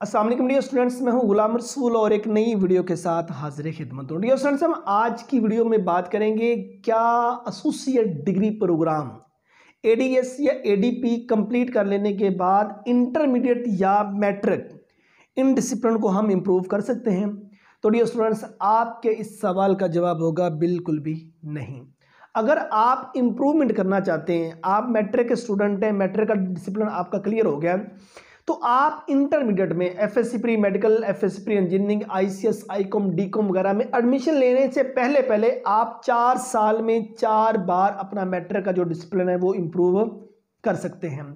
अस्सलाम वालेकुम dear students, मैं हूं गुलाम रसूल और एक नई वीडियो के साथ हाजिर खिदमत हूं। डियर स्टूडेंट्स, हम आज की वीडियो में बात करेंगे क्या एसोसिएट डिग्री प्रोग्राम एडीएस या एडीपी कंप्लीट कर लेने के बाद इंटरमीडिएट या मैट्रिक इन डिसिप्लिन को हम इंप्रूव कर सकते हैं। तो डियर स्टूडेंट्स, आपके इस सवाल का जवाब होगा बिल्कुल भी नहीं। अगर आप इंप्रूवमेंट करना चाहते हैं, आप मैट्रिक के स्टूडेंट हैं, मैट्रिक का डिसिप्लिन आपका क्लियर हो गया, तो आप इंटरमीडिएट में FSc pre medical, FSc pre engineering, ICS, Icom, डीकॉम वगैरह में एडमिशन लेने से पहले पहले आप 4 साल में 4 बार अपना मैट्रिक का जो डिसिप्लिन है वो इंप्रूव कर सकते हैं।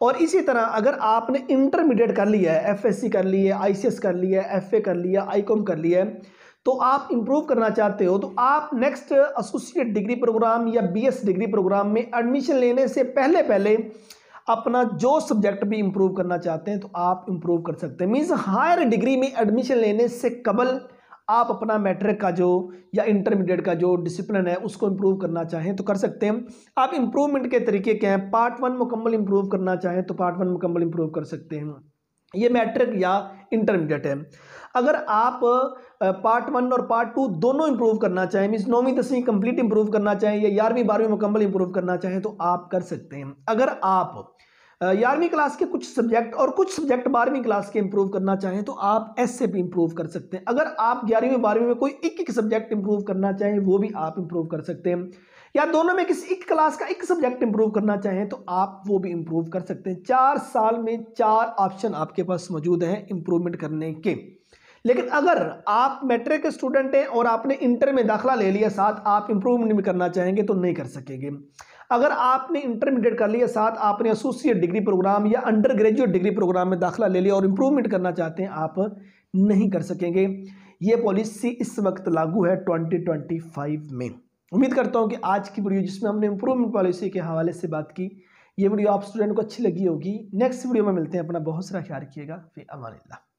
और इसी तरह अगर आपने इंटरमीडिएट कर लिया है, एफएससी कर लिया है, आईसीएस कर लिया है, एफए कर लिया, आईकॉम कर लिया है, तो आप इंप्रूव करना चाहते हो तो आप नेक्स्ट एसोसिएट डिग्री प्रोग्राम या बीएस डिग्री प्रोग्राम में एडमिशन लेने से पहले पहले अपना जो सब्जेक्ट भी इंप्रूव करना चाहते हैं तो आप इंप्रूव कर सकते हैं। मींस हायर डिग्री में एडमिशन लेने से कबल आप अपना मैट्रिक का जो या इंटरमीडिएट का जो डिसिप्लिन है उसको इंप्रूव करना चाहें तो कर सकते हैं। आप इंप्रूवमेंट के तरीके क्या हैं? पार्ट 1 मुकम्मल इंप्रूव करना चाहें तो पार्ट 1 मुकम्मल इंप्रूव कर सकते हैं, ये मैट्रिक या इंटरमीडिएट है। अगर आप पार्ट 1 और पार्ट 2 दोनों इंप्रूव करना चाहें, मींस 9वीं 10वीं कंप्लीट इंप्रूव करना चाहें या 11वीं 12वीं मुकम्मल इंप्रूव करना चाहें तो आप कर सकते हैं। अगर आप 11वीं क्लास के कुछ सब्जेक्ट और कुछ सब्जेक्ट 12वीं क्लास के इंप्रूव करना चाहें तो आप ऐसे भी इंप्रूव कर सकते हैं। अगर आप 11वीं 12वीं में कोई एक सब्जेक्ट इंप्रूव करना चाहें वो भी आप इंप्रूव कर सकते हैं, या दोनों में किसी एक क्लास का एक सब्जेक्ट इंप्रूव करना चाहें तो आप वो भी इंप्रूव कर सकते हैं। 4 साल में 4 ऑप्शन आपके पास मौजूद हैं इंप्रूवमेंट करने के। लेकिन अगर आप मैट्रिक के स्टूडेंट हैं और आपने इंटर में दाखिला ले लिया, साथ आप इंप्रूवमेंट भी करना चाहेंगे तो नहीं कर सकेंगे। अगर आपने इंटरमीडिएट कर लिया, साथ आपने एसोसिएट डिग्री प्रोग्राम या अंडर ग्रेजुएट डिग्री प्रोग्राम में दाखिला ले लिया और इंप्रूवमेंट करना चाहते हैं, आप नहीं कर सकेंगे। ये पॉलिसी इस वक्त लागू है 2025 में। उम्मीद करता हूं कि आज की वीडियो जिसमें हमने इंप्रूवमेंट पॉलिसी के हवाले से बात की, ये वीडियो आप स्टूडेंट को अच्छी लगी होगी। नेक्स्ट वीडियो में मिलते हैं। अपना बहुत सारा ख्याल रखिएगा। फिर अमान अल्लाह।